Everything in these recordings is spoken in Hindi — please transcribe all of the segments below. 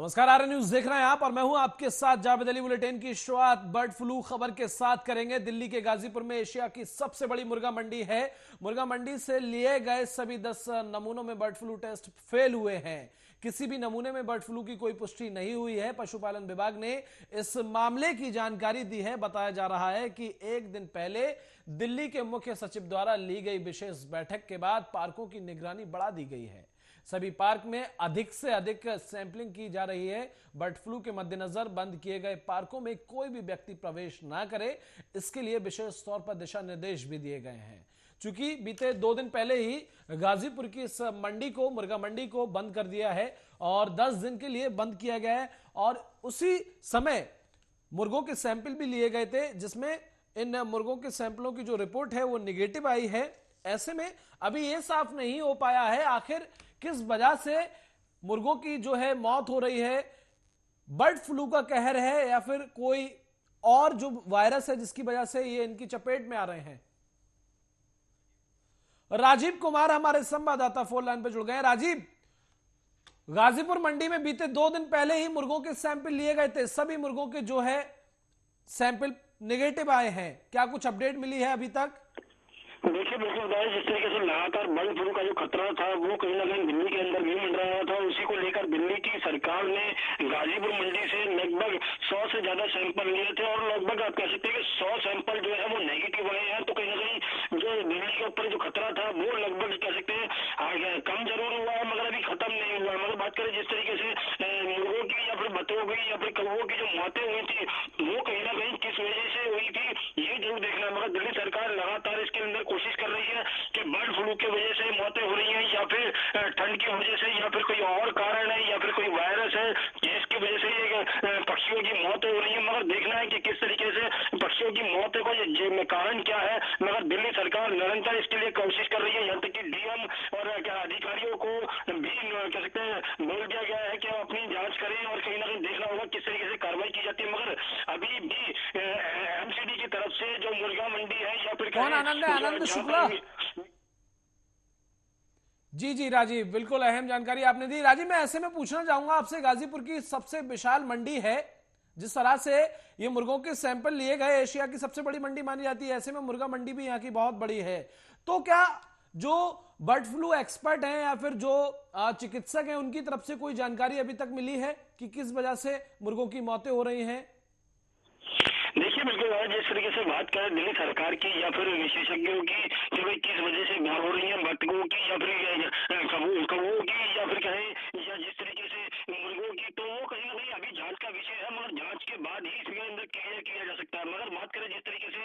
नमस्कार, आर्य न्यूज देख रहे हैं आप और मैं हूं आपके साथ जावेद अली। बुलेटिन की शुरुआत बर्ड फ्लू खबर के साथ करेंगे। दिल्ली के गाजीपुर में एशिया की सबसे बड़ी मुर्गा मंडी है। मुर्गा मंडी से लिए गए सभी 10 नमूनों में बर्ड फ्लू टेस्ट फेल हुए हैं। किसी भी नमूने में बर्ड फ्लू की कोई पुष्टि नहीं हुई है। पशुपालन विभाग ने इस मामले की जानकारी दी है। बताया जा रहा है कि एक दिन पहले दिल्ली के मुख्य सचिव द्वारा ली गई विशेष बैठक के बाद पार्कों की निगरानी बढ़ा दी गई है। सभी पार्क में अधिक से अधिक सैंपलिंग की जा रही है। बर्ड फ्लू के मद्देनजर बंद किए गए पार्कों में कोई भी व्यक्ति प्रवेश ना करे, इसके लिए विशेष तौर पर दिशा निर्देश भी दिए गए हैं। चूंकि बीते 2 दिन पहले ही गाजीपुर की इस मंडी को, मुर्गा मंडी को बंद कर दिया है और 10 दिन के लिए बंद किया गया है और उसी समय मुर्गों के सैंपल भी लिए गए थे, जिसमें इन मुर्गों के सैंपलों की जो रिपोर्ट है वो निगेटिव आई है। ऐसे में अभी यह साफ नहीं हो पाया है आखिर किस वजह से मुर्गों की जो है मौत हो रही है। बर्ड फ्लू का कहर है या फिर कोई और जो वायरस है जिसकी वजह से ये इनकी चपेट में आ रहे हैं। राजीव कुमार हमारे संवाददाता फोन लाइन पर जुड़ गए हैं। राजीव, गाजीपुर मंडी में बीते 2 दिन पहले ही मुर्गों के सैंपल लिए गए थे। सभी मुर्गों के जो है सैंपल निगेटिव आए हैं। क्या कुछ अपडेट मिली है अभी तक? देखिए बिल्कुल भाई, जिस तरीके से लगातार बर्ड फ्लू का जो खतरा था वो कहीं ना कहीं दिल्ली के अंदर भी मंडरा रहा था। उसी को लेकर दिल्ली की सरकार ने गाजीपुर मंडी से लगभग 100 से ज्यादा सैंपल लिए थे और लगभग आप कह सकते हैं कि 100 सैंपल जो है वो नेगेटिव आए हैं। तो कहीं ना कहीं जो दिल्ली के ऊपर जो खतरा था वो लगभग कह सकते हैं कम जरूर हुआ है, मगर अभी खत्म नहीं हुआ। मगर बात करें जिस तरीके से मुर्गों की या फिर बतखों की या फिर कौवों की जो मौतें हुई थी वो कहीं ना कहीं किस वजह से हुई थी ये जरूर देखना है। मगर दिल्ली सरकार लगातार इसके अंदर कोशिश कर रही है कि बर्ड फ्लू की वजह से मौतें हो रही हैं या फिर ठंड की वजह से या फिर कोई और कारण है या फिर कोई वायरस है जिसकी वजह से ये पक्षियों की मौतें हो रही है। मगर देखना है कि किस तरीके से पक्षियों की मौत को ये कारण क्या है। मगर दिल्ली सरकार निरंतर इसके लिए कोशिश कर रही है। यहाँ तक कि डीएम और अधिकारियों को भी कह सकते हैं बोल दिया गया है कि अपनी जांच करें और कहीं ना कहीं देखना होगा किस तरीके से कार्रवाई की जाती है। मगर अभी भी एमसीडी की तरफ से जो मुर्गा मंडी है या फिर कौन आनंद है? आनंद शुक्ला जी जी राजीव, बिल्कुल अहम जानकारी आपने दी। राजीव, मैं ऐसे में पूछना चाहूंगा आपसे, गाजीपुर की सबसे विशाल मंडी है, जिस तरह से ये मुर्गों के सैंपल लिए गए, एशिया की सबसे बड़ी मंडी मानी जाती है, ऐसे में मुर्गा मंडी भी यहाँ की बहुत बड़ी है। तो क्या जो बर्ड फ्लू एक्सपर्ट हैं या फिर जो चिकित्सक हैं उनकी तरफ से कोई जानकारी अभी तक मिली है कि किस वजह से मुर्गों की मौतें हो रही हैं? देखिए बिल्कुल, जिस तरीके से बात करें दिल्ली सरकार की या फिर विशेषज्ञों की कि भाई किस वजह से मौत हो रही है बतखों की या फिर कौवों की या फिर कहें या जिस तरीके से मुर्गों की, तो वो कहीं ना कहीं अभी जांच का विषय है। मगर जांच के बाद ही इसके अंदर क्लियर किया जा सकता है। मगर बात करें जिस तरीके से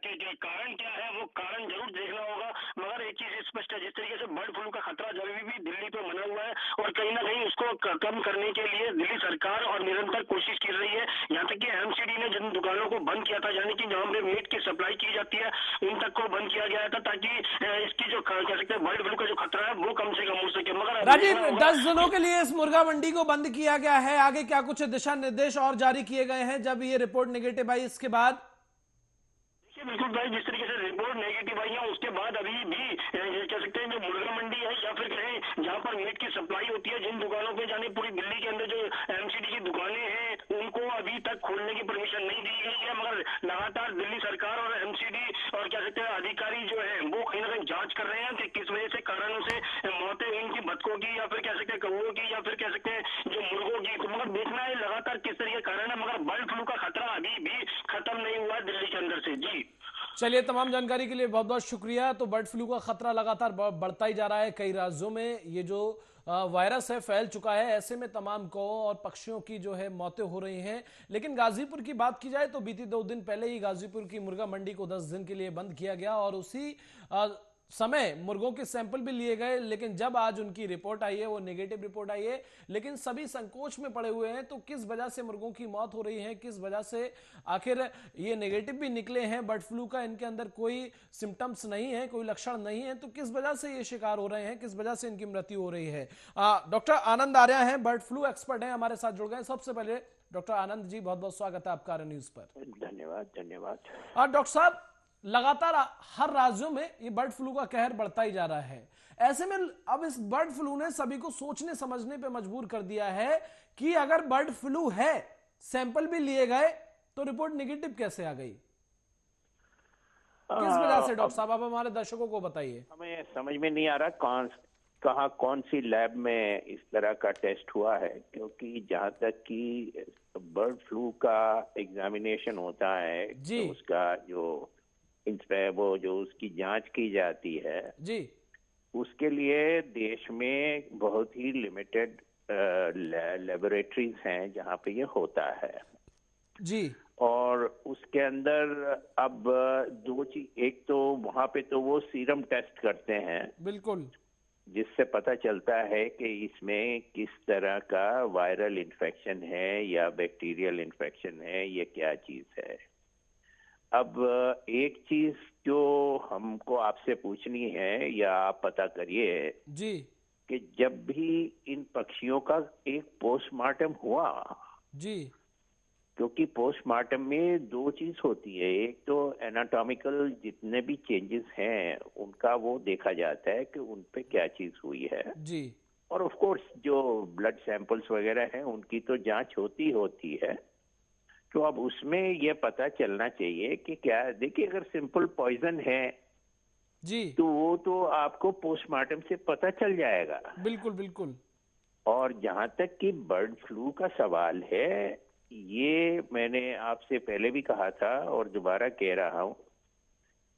कि जो कारण क्या है वो कारण जरूर देखना होगा। मगर एक चीज स्पष्ट है, जिस तरीके से बर्ड फ्लू का खतरा जब भी दिल्ली पे बना हुआ है और कहीं ना कहीं उसको कम करने के लिए दिल्ली सरकार और निरंतर कोशिश कर रही है। यहाँ तक कि एमसीडी ने जिन दुकानों को बंद किया था, यानी कि जहां पे मीट की सप्लाई की जाती है उन तक को बंद किया गया था ताकि इसकी जो कह सकते हैं बर्ड फ्लू का जो खतरा है वो कम से कम हो सके। मगर राजीव, 10 दिनों के लिए इस मुर्गा मंडी को बंद किया गया है। आगे क्या कुछ दिशा निर्देश और जारी किए गए हैं जब ये रिपोर्ट नेगेटिव आई इसके बाद? बिल्कुल भाई, जिस तरीके से रिपोर्ट नेगेटिव आई है उसके बाद अभी भी कह सकते हैं जो मुर्गा मंडी है या फिर कहें जहां पर मीट की सप्लाई होती है, जिन दुकानों पे जाने पूरी दिल्ली के अंदर जो एमसीडी की दुकानें हैं उनको अभी तक खोलने की परमिशन नहीं दी गई है। मगर लगातार दिल्ली सरकार और एमसीडी और कह सकते हैं अधिकारी जो है वो कहीं ना कहीं जांच कर रहे हैं कि किस वजह से कारणों से मौतें हुई इनकी बतखों की या फिर कह सकते हैं कौवों की या फिर कह सकते हैं जो मुर्गों की। तो मगर देखना है लगातार किस तरीके का कारण है। मगर बर्ड फ्लू का खतरा अभी भी खत्म नहीं हुआ दिल्ली के अंदर से। जी चलिए, तमाम जानकारी के लिए बहुत बहुत शुक्रिया। तो बर्ड फ्लू का खतरा लगातार बढ़ता ही जा रहा है। कई राज्यों में ये जो वायरस है फैल चुका है। ऐसे में तमाम कौवों और पक्षियों की जो है मौतें हो रही हैं। लेकिन गाजीपुर की बात की जाए तो बीती 2 दिन पहले ही गाजीपुर की मुर्गा मंडी को 10 दिन के लिए बंद किया गया और उसी समय मुर्गों के सैंपल भी लिए गए। लेकिन जब आज उनकी रिपोर्ट आई है वो नेगेटिव रिपोर्ट आई है। लेकिन सभी संकोच में पड़े हुए हैं। तो किस वजह से मुर्गों की मौत हो रही है, किस वजह से आखिर ये नेगेटिव भी निकले हैं, बर्ड फ्लू का इनके अंदर कोई सिम्टम्स नहीं है, कोई लक्षण नहीं है, तो किस वजह से ये शिकार हो रहे हैं, किस वजह से इनकी मृत्यु हो रही है? डॉक्टर आनंद आर्य हैं, बर्ड फ्लू एक्सपर्ट हैं, हमारे साथ जुड़ गए। सबसे पहले डॉक्टर आनंद जी, बहुत बहुत स्वागत है आपका आर्य न्यूज पर। धन्यवाद। डॉक्टर साहब, लगातार हर राज्यों में ये बर्ड फ्लू का कहर बढ़ता ही जा रहा है। ऐसे में अब इस बर्ड फ्लू ने सभी को सोचने समझने पे मजबूर कर दिया है कि अगर बर्ड फ्लू है, सैंपल भी लिए गए, तो रिपोर्ट नेगेटिव कैसे आ गई? किस वजह से डॉक्टर साहब, आप हमारे दर्शकों को बताइए। हमें समझ में नहीं आ रहा कहाँ कौन सी लैब में इस तरह का टेस्ट हुआ है, क्योंकि जहाँ तक कि बर्ड फ्लू का एग्जामिनेशन होता है जी तो उसका वो जो उसकी जांच की जाती है जी उसके लिए देश में बहुत ही लिमिटेड लेबोरेटरीज हैं जहाँ पे ये होता है। जी और उसके अंदर अब दो चीज, एक तो वहाँ पे तो वो सीरम टेस्ट करते हैं बिल्कुल, जिससे पता चलता है कि इसमें किस तरह का वायरल इन्फेक्शन है या बैक्टीरियल इन्फेक्शन है, ये क्या चीज है। अब एक चीज जो हमको आपसे पूछनी है या आप पता करिए जी कि जब भी इन पक्षियों का एक पोस्टमार्टम हुआ, जी क्योंकि पोस्टमार्टम में दो चीज होती है, एक तो एनाटॉमिकल जितने भी चेंजेस हैं उनका वो देखा जाता है कि उन पे क्या चीज हुई है, जी और ऑफ कोर्स जो ब्लड सैंपल्स वगैरह हैं उनकी तो जांच होती है। तो अब उसमें ये पता चलना चाहिए कि क्या, देखिए अगर सिंपल पॉइजन है जी तो वो तो आपको पोस्टमार्टम से पता चल जाएगा। बिल्कुल बिल्कुल। और जहां तक कि बर्ड फ्लू का सवाल है, ये मैंने आपसे पहले भी कहा था और दोबारा कह रहा हूं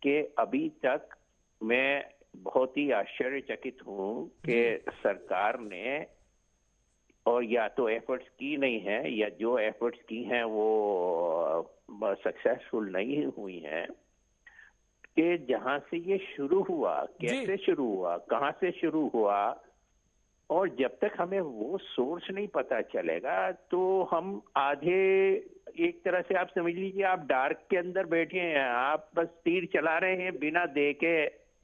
कि अभी तक मैं बहुत ही आश्चर्यचकित हूं कि सरकार ने और या तो एफर्ट्स की नहीं है या जो एफर्ट्स की हैं वो सक्सेसफुल नहीं हुई हैं, कि जहां से ये शुरू हुआ, कैसे शुरू हुआ, कहां से शुरू हुआ, और जब तक हमें वो सोर्स नहीं पता चलेगा तो हम आधे, एक तरह से आप समझ लीजिए आप डार्क के अंदर बैठे हैं, आप बस तीर चला रहे हैं बिना देखे।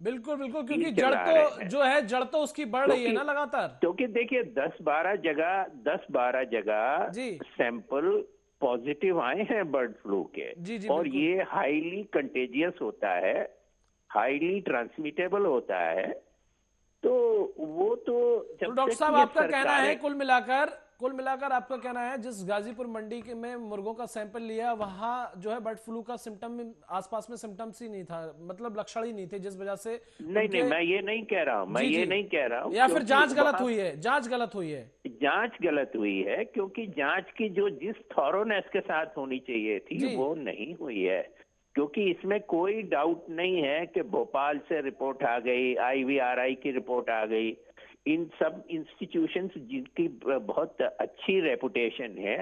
बिल्कुल बिल्कुल, क्योंकि तीर जड़ चला रहे तो हैं जो है, जड़ तो उसकी बढ़ रही है ना लगातार। क्योंकि देखिए 10-12 जगह जी सैंपल पॉजिटिव आए हैं बर्ड फ्लू के, जी जी और बिल्कुल। ये हाईली कंटेजियस होता है, हाईली ट्रांसमिटेबल होता है। तो वो तो तो जब डॉक्टर तक साहब, ये आपका कहना है सरकारें, कुल मिलाकर आपका कहना है, जिस गाजीपुर मंडी के में मुर्गों का सैंपल लिया, वहां जो है बर्ड फ्लू का सिम्टम, आसपास में सिम्टम्स ही नहीं था, मतलब लक्षण ही नहीं थे, जिस वजह से नहीं मैं ये नहीं कह रहा हूं, जी जी, नहीं कह रहा हूं, या फिर क्योंकि जांच गलत वहां हुई है, जांच गलत हुई है। जांच गलत हुई है, क्योंकि जांच की जो जिस थॉरोनेस के साथ होनी चाहिए थी जी वो नहीं हुई है। क्योंकि इसमें कोई डाउट नहीं है कि भोपाल से रिपोर्ट आ गई, IVRI की रिपोर्ट आ गई, इन सब इंस्टीट्यूशंस जिनकी बहुत अच्छी रेपुटेशन है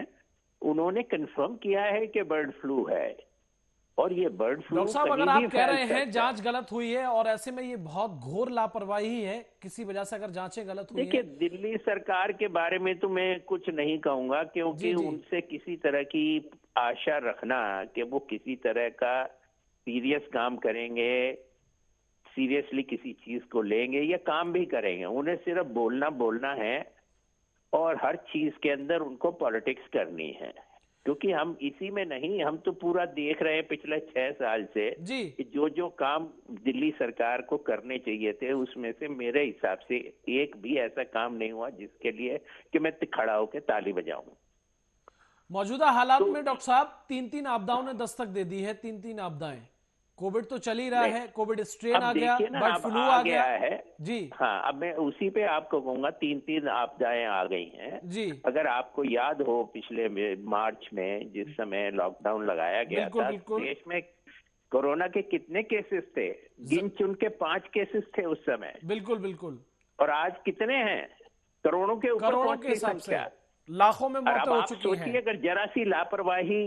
उन्होंने कंफर्म किया है कि बर्ड फ्लू है, और ये बर्ड फ्लू डॉक्टर साहब, कहीं अगर भी आप कह फैल रहे हैं सकता है। जांच गलत हुई है, और ऐसे में ये बहुत घोर लापरवाही है किसी वजह से अगर जांचें गलत हुई देखिए हैं। दिल्ली सरकार के बारे में तो मैं कुछ नहीं कहूंगा, जी क्योंकि जी उनसे किसी तरह की आशा रखना कि वो किसी तरह का सीरियस काम करेंगे, सीरियसली किसी चीज को लेंगे या काम भी करेंगे, उन्हें सिर्फ बोलना है, और हर चीज के अंदर उनको पॉलिटिक्स करनी है। क्योंकि हम इसी में नहीं, हम तो पूरा देख रहे हैं पिछले 6 साल से जी कि जो काम दिल्ली सरकार को करने चाहिए थे उसमें से मेरे हिसाब से एक भी ऐसा काम नहीं हुआ जिसके लिए कि मैं खड़ा होकर ताली बजाऊं। मौजूदा हालात तो में डॉक्टर साहब, तीन आपदाओं ने दस्तक दे दी है, तीन आपदाएं। कोविड तो चल ही रहा नहीं, है, कोविड स्ट्रेन अब आ गया, देखिए ना, बर्ड अब फ्लू आ आ गया गया। है। जी हाँ, अब मैं उसी पे आपको कहूंगा 3 आपदाएं आ गई हैं। जी अगर आपको याद हो पिछले मार्च में जिस समय लॉकडाउन लगाया गया बिल्कुल था, बिल्कुल। देश में कोरोना के कितने केसेस थे? गिन चुन के 5 केसेस थे उस समय, बिल्कुल बिल्कुल, और आज कितने हैं? करोड़ों के ऊपर करोड़ों पहुंच के गई हिसाब से संख्या। लाखों में और मौतें अब हो आप चुकी सोचिए हैं। अगर जरा सी लापरवाही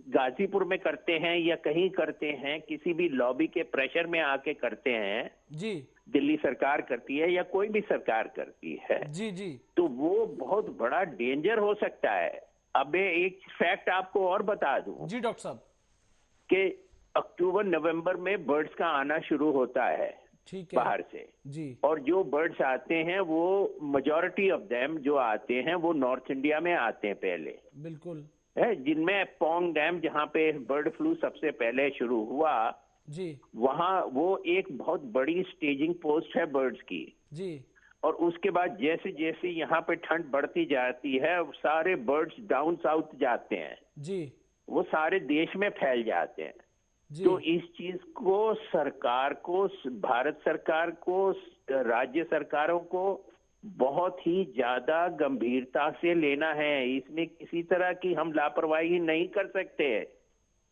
गाजीपुर में करते हैं या कहीं करते हैं, किसी भी लॉबी के प्रेशर में आके करते हैं, जी दिल्ली सरकार करती है या कोई भी सरकार करती है, जी जी तो वो बहुत बड़ा डेंजर हो सकता है। अब मैं एक फैक्ट आपको और बता दूं जी डॉक्टर साहब, कि अक्टूबर नवंबर में बर्ड्स का आना शुरू होता है ठीक है बाहर से, जी और जो बर्ड्स आते हैं वो मेजॉरिटी ऑफ देम जो आते हैं वो नॉर्थ इंडिया में आते हैं पहले, बिल्कुल है, जिनमें पोंग डैम जहां पे बर्ड फ्लू सबसे पहले शुरू हुआ जी वहां वो एक बहुत बड़ी स्टेजिंग पोस्ट है बर्ड्स की। जी और उसके बाद जैसे जैसे यहाँ पे ठंड बढ़ती जाती है सारे बर्ड्स डाउन साउथ जाते हैं, जी वो सारे देश में फैल जाते हैं। जी तो इस चीज को सरकार को, भारत सरकार को, राज्य सरकारों को बहुत ही ज्यादा गंभीरता से लेना है। इसमें किसी तरह की हम लापरवाही नहीं कर सकते।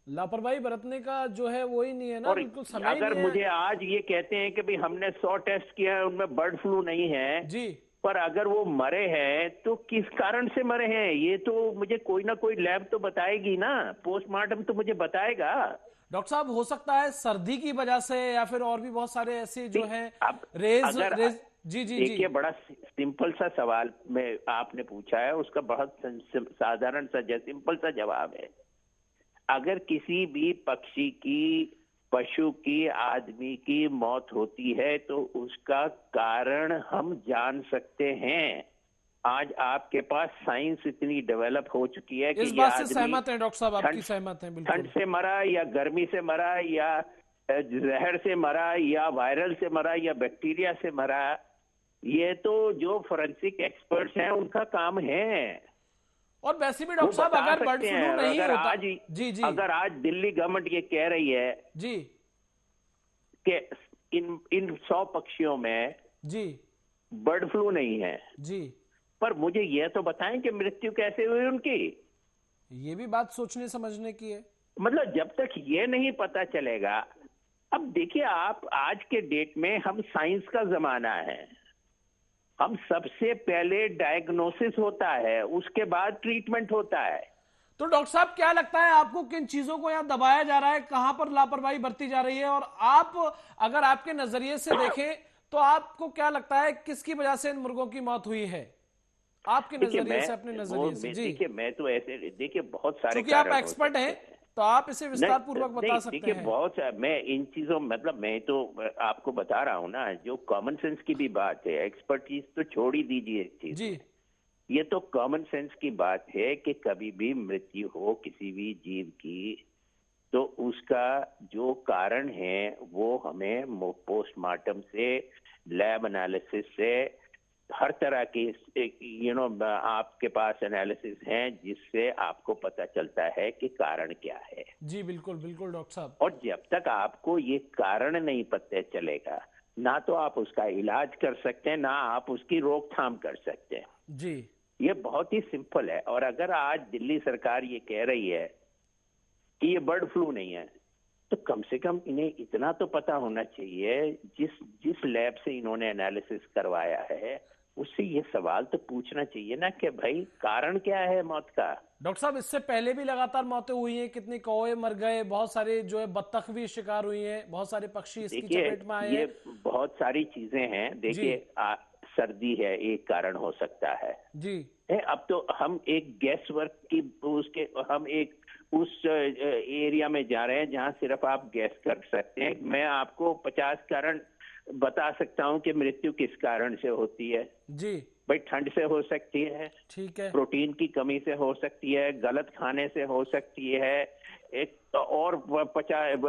लापरवाही बरतने का जो है वो ही नहीं है ना, और बिल्कुल समय ही अगर नहीं मुझे है। आज ये कहते हैं कि भाई हमने 100 टेस्ट किए हैं उनमें बर्ड फ्लू नहीं है, जी पर अगर वो मरे हैं तो किस कारण से मरे हैं ये तो मुझे कोई ना कोई लैब तो बताएगी ना, पोस्टमार्टम तो मुझे बताएगा। डॉक्टर साहब, हो सकता है सर्दी की वजह से या फिर और भी बहुत सारे ऐसे जो हैं अब रेज अगर रेज। जी जी जी देखिए, बड़ा सिंपल सा सवाल में आपने पूछा है, उसका बहुत साधारण सा सिंपल सा जवाब है। अगर किसी भी पक्षी की, पशु की, आदमी की मौत होती है तो उसका कारण हम जान सकते हैं। आज आपके पास साइंस इतनी डेवलप हो चुकी है कि इस ये बात से आदमी सहमत हैं डॉक्टर साहब, आपकी ठंड सहमत हैं ठंड बिल्कुल। से मरा या गर्मी से मरा या जहर से मरा या वायरल से मरा या बैक्टीरिया से मरा, ये तो जो फोरेंसिक एक्सपर्ट्स हैं उनका काम है। और वैसे भी वो डॉक्टर साहब, बता अगर बर्ड सकते फ्लू हैं। नहीं होता। जी जी अगर आज दिल्ली गवर्नमेंट ये कह रही है जी कि इन इन 100 पक्षियों में जी बर्ड फ्लू नहीं है, जी, पर मुझे यह तो बताएं कि मृत्यु कैसे हुई उनकी। ये भी बात सोचने समझने की है। मतलब जब तक ये नहीं पता चलेगा। अब देखिए, आप आज के डेट में हम साइंस का जमाना है, हम सबसे पहले डायग्नोसिस होता है, उसके बाद ट्रीटमेंट होता है। तो डॉक्टर साहब, क्या लगता है आपको, किन चीजों को यहाँ दबाया जा रहा है, कहां पर लापरवाही बरती जा रही है? और आप अगर आपके नजरिए से देखें तो आपको क्या लगता है किसकी वजह से इन मुर्गों की मौत हुई है, आपके देखिए नजरिए से, अपने नजरिए से? जी, देखिए, मैं तो ऐसे, देखिए बहुत सारे चूंकि आप कारण हो एक्सपर्ट सकते हैं हैं। तो आप इसे विस्तार पूर्वक बता नहीं, सकते देखिए हैं। मैं इन चीजों, मतलब मैं तो आपको बता रहा हूं ना, जो कॉमन सेंस की भी बात है, एक्सपर्टीज तो छोड़ ही दीजिए इस चीज जी में। ये तो कॉमन सेंस की बात है कि कभी भी मृत्यु हो किसी भी जीव की तो उसका जो कारण है वो हमें पोस्टमार्टम से, लैब एनालिसिस से, हर तरह की आपके पास एनालिसिस हैं जिससे आपको पता चलता है कि कारण क्या है। जी बिल्कुल बिल्कुल डॉक्टर साहब। और जब तक आपको ये कारण नहीं पता चलेगा, ना तो आप उसका इलाज कर सकते हैं, ना आप उसकी रोकथाम कर सकते हैं। जी ये बहुत ही सिंपल है। और अगर आज दिल्ली सरकार ये कह रही है कि ये बर्ड फ्लू नहीं है, तो कम से कम इन्हें इतना तो पता होना चाहिए, जिस जिस लैब से इन्होंने एनालिसिस करवाया है उससे ये सवाल तो पूछना चाहिए ना कि भाई कारण क्या है मौत का। डॉक्टर साहब, इससे पहले भी लगातार मौतें हुई हैं, कितने कौवे मर गए, बहुत सारे जो है बत्तख भी शिकार हुई हैं, बहुत सारे पक्षी इसकी देखिए, चपेट में आए ये हैं। बहुत सारी चीजें हैं। देखिए, सर्दी है, एक कारण हो सकता है। जी अब तो हम एक गैस वर्क की उसके हम एक उस एरिया में जा रहे हैं जहां सिर्फ आप गैस कर सकते हैं। मैं आपको 50 कारण बता सकता हूं कि मृत्यु किस कारण से होती है। जी भाई, ठंड से हो सकती है, ठीक है। प्रोटीन की कमी से हो सकती है, गलत खाने से हो सकती है, एक और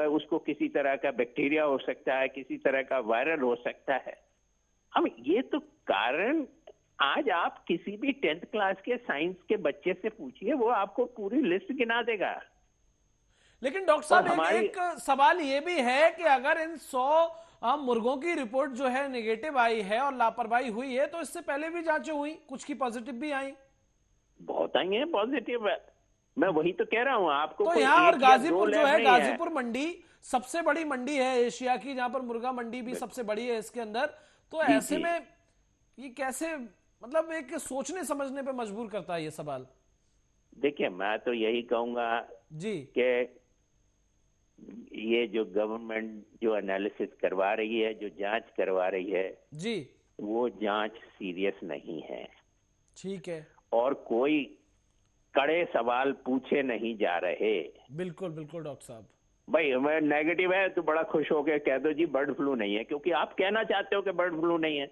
उसको किसी तरह का बैक्टीरिया हो सकता है, किसी तरह का वायरल हो सकता है। हम ये तो कारण, आज आप किसी भी 10th क्लास के साइंस के बच्चे से पूछिए, वो आपको पूरी लिस्ट गिना देगा। लेकिन डॉक्टर और साहब, एक सवाल ये भी है कि अगर इन 100 मुर्गों की रिपोर्ट जो है नेगेटिव आई है और लापरवाही हुई है, तो इससे पहले भी जांचें हुई, कुछ की पॉजिटिव भी आई। बहुत आई हैं पॉजिटिव। मैं वही तो कह रहा हूं आपको। तो कोई यहाँ और एक या दो गाजीपुर जो लैब है, नहीं गाजीपुर मंडी सबसे बड़ी मंडी है एशिया की, जहां पर मुर्गा मंडी भी सबसे बड़ी है इसके अंदर। तो जी ऐसे जी। में ये कैसे, मतलब एक सोचने समझने पे मजबूर करता है ये सवाल। देखिए, मैं तो यही कहूंगा जी कि ये जो गवर्नमेंट जो एनालिसिस करवा रही है, जो जांच करवा रही है, जी वो जांच सीरियस नहीं है ठीक है। और कोई कड़े सवाल पूछे नहीं जा रहे। बिल्कुल बिल्कुल डॉक्टर साहब। भाई, मैं नेगेटिव है तो बड़ा खुश होकर कह दो जी बर्ड फ्लू नहीं है, क्योंकि आप कहना चाहते हो कि बर्ड फ्लू नहीं है।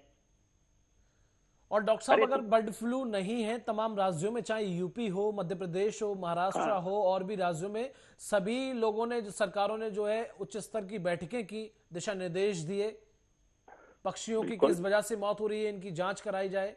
और डॉक्टर साहब अरे अगर बर्ड फ्लू नहीं है तमाम राज्यों में, चाहे यूपी हो, मध्य प्रदेश हो, महाराष्ट्र हाँ, हो, और भी राज्यों में सभी लोगों ने, जो सरकारों ने जो है उच्च स्तर की बैठकें की, दिशा निर्देश दिए, पक्षियों की बिल्कुल। किस वजह से मौत हो रही है इनकी जांच कराई जाए।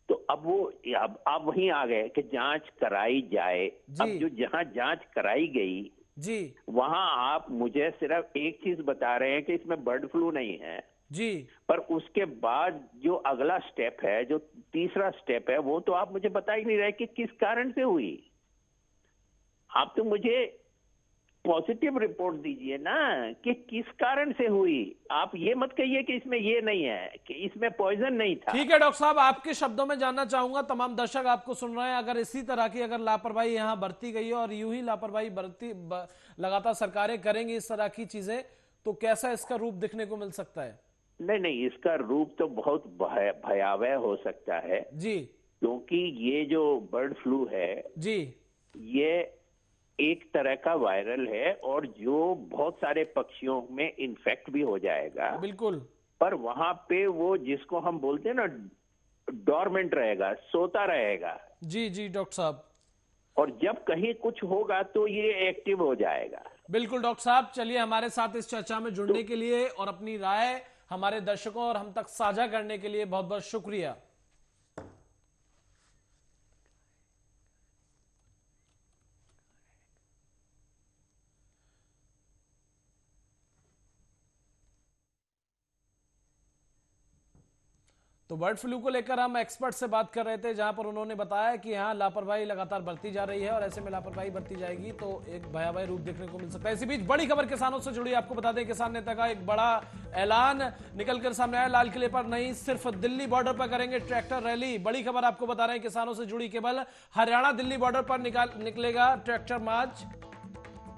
तो अब वो, अब आप वहीं आ गए कि जांच कराई जाए। जी अब जो जहां जांच कराई गई जी वहां आप मुझे सिर्फ एक चीज बता रहे हैं कि इसमें बर्ड फ्लू नहीं है, जी पर उसके बाद जो अगला स्टेप है, जो तीसरा स्टेप है, वो तो आप मुझे बता ही नहीं रहे कि किस कारण से हुई। आप तो मुझे पॉजिटिव रिपोर्ट दीजिए ना कि किस कारण से हुई। आप ये मत कहिए कि इसमें ये नहीं है, कि इसमें पॉइजन नहीं था। ठीक है डॉक्टर साहब, आपके शब्दों में जानना चाहूंगा, तमाम दर्शक आपको सुन रहे हैं, अगर इसी तरह की अगर लापरवाही यहां बरती गई है और यूं ही लापरवाही लगातार सरकारें करेंगी इस तरह की चीजें, तो कैसा इसका रूप दिखने को मिल सकता है? नहीं नहीं, इसका रूप तो बहुत भयावह हो सकता है, जी क्योंकि ये जो बर्ड फ्लू है जी ये एक तरह का वायरल है और जो बहुत सारे पक्षियों में इन्फेक्ट भी हो जाएगा। बिल्कुल। पर वहां पे वो, जिसको हम बोलते हैं ना, डोरमेंट रहेगा, सोता रहेगा, जी जी डॉक्टर साहब। और जब कहीं कुछ होगा तो ये एक्टिव हो जाएगा। बिल्कुल डॉक्टर साहब, चलिए हमारे साथ इस चर्चा में जुड़ने तो के लिए और अपनी राय हमारे दर्शकों और हम तक साझा करने के लिए बहुत बहुत शुक्रिया। तो बर्ड फ्लू को लेकर हम एक्सपर्ट से बात कर रहे थे, जहां पर उन्होंने बताया कि यहाँ लापरवाही लगातार बढ़ती जा रही है और ऐसे में लापरवाही बढ़ती जाएगी तो एक भयावह रूप देखने को मिल सकता है। इसी बीच बड़ी खबर किसानों से जुड़ी, आपको बता दें किसान नेता का एक बड़ा ऐलान निकलकर सामने आया। लाल किले पर नहीं, सिर्फ दिल्ली बॉर्डर पर करेंगे ट्रैक्टर रैली। बड़ी खबर आपको बता रहे हैं किसानों से जुड़ी, केवल हरियाणा दिल्ली बॉर्डर पर निकलेगा ट्रैक्टर मार्च।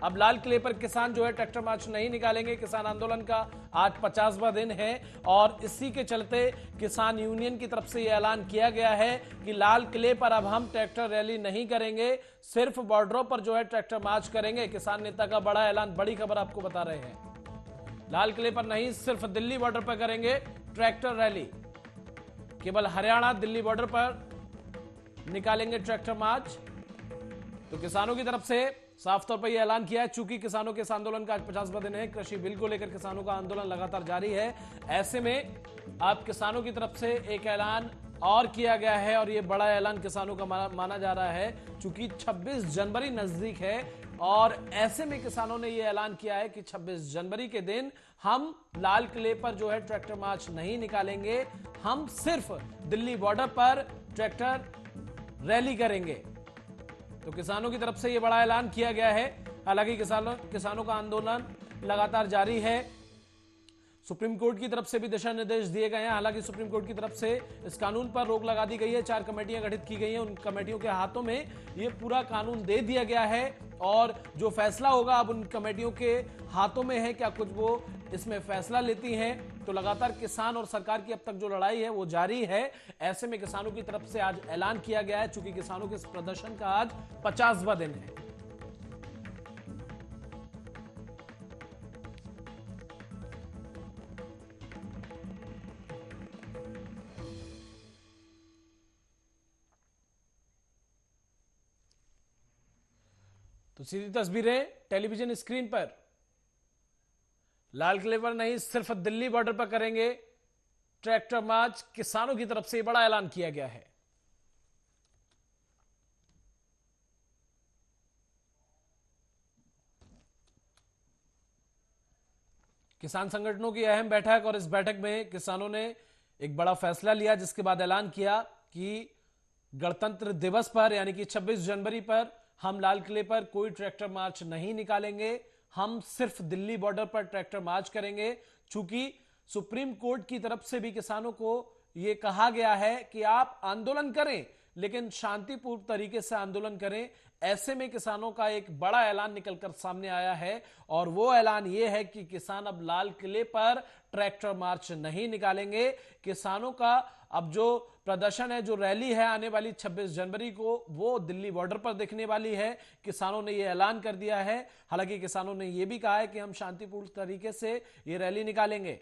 अब लाल किले पर किसान जो है ट्रैक्टर मार्च नहीं निकालेंगे। किसान आंदोलन का आज 50वां दिन है और इसी के चलते किसान यूनियन की तरफ से यह ऐलान किया गया है कि लाल किले पर अब हम ट्रैक्टर रैली नहीं करेंगे, सिर्फ बॉर्डरों पर जो है ट्रैक्टर मार्च करेंगे। किसान नेता का बड़ा ऐलान, बड़ी खबर आपको बता रहे हैं। लाल किले पर नहीं, सिर्फ दिल्ली बॉर्डर पर करेंगे ट्रैक्टर रैली। केवल हरियाणा दिल्ली बॉर्डर पर निकालेंगे ट्रैक्टर मार्च। तो किसानों की तरफ से साफ तौर पर यह ऐलान किया है, चूंकि किसानों के इस आंदोलन का आज 50वां दिन है, कृषि बिल को लेकर किसानों का आंदोलन लगातार जारी है। ऐसे में अब किसानों की तरफ से एक ऐलान और किया गया है और यह बड़ा ऐलान किसानों का माना जा रहा है, चूंकि 26 जनवरी नजदीक है और ऐसे में किसानों ने यह ऐलान किया है कि 26 जनवरी के दिन हम लाल किले पर जो है ट्रैक्टर मार्च नहीं निकालेंगे, हम सिर्फ दिल्ली बॉर्डर पर ट्रैक्टर रैली करेंगे। तो किसानों की तरफ से यह बड़ा ऐलान किया गया है। हालांकि किसानों का आंदोलन लगातार जारी है। सुप्रीम कोर्ट की तरफ से भी दिशा निर्देश दिए गए हैं। हालांकि सुप्रीम कोर्ट की तरफ से इस कानून पर रोक लगा दी गई है। 4 कमेटियां गठित की गई हैं, उन कमेटियों के हाथों में यह पूरा कानून दे दिया गया है और जो फैसला होगा अब उन कमेटियों के हाथों में है, क्या कुछ वो इसमें फैसला लेती हैं। तो लगातार किसान और सरकार की अब तक जो लड़ाई है वो जारी है। ऐसे में किसानों की तरफ से आज ऐलान किया गया है, चूंकि किसानों के इस प्रदर्शन का आज 50वां दिन है। तो सीधी तस्वीरें टेलीविजन स्क्रीन पर, लाल किले पर नहीं, सिर्फ दिल्ली बॉर्डर पर करेंगे ट्रैक्टर मार्च। किसानों की तरफ से बड़ा ऐलान किया गया है। किसान संगठनों की अहम बैठक और इस बैठक में किसानों ने एक बड़ा फैसला लिया, जिसके बाद ऐलान किया कि गणतंत्र दिवस पर यानी कि 26 जनवरी पर हम लाल किले पर कोई ट्रैक्टर मार्च नहीं निकालेंगे, हम सिर्फ दिल्ली बॉर्डर पर ट्रैक्टर मार्च करेंगे। चूंकि सुप्रीम कोर्ट की तरफ से भी किसानों को यह कहा गया है कि आप आंदोलन करें लेकिन शांतिपूर्ण तरीके से आंदोलन करें। ऐसे में किसानों का एक बड़ा ऐलान निकलकर सामने आया है और वो ऐलान ये है कि किसान अब लाल किले पर ट्रैक्टर मार्च नहीं निकालेंगे। किसानों का अब जो प्रदर्शन है, जो रैली है आने वाली 26 जनवरी को, वो दिल्ली बॉर्डर पर दिखने वाली है। किसानों ने यह ऐलान कर दिया है। हालांकि किसानों ने यह भी कहा है कि हम शांतिपूर्ण तरीके से ये रैली निकालेंगे।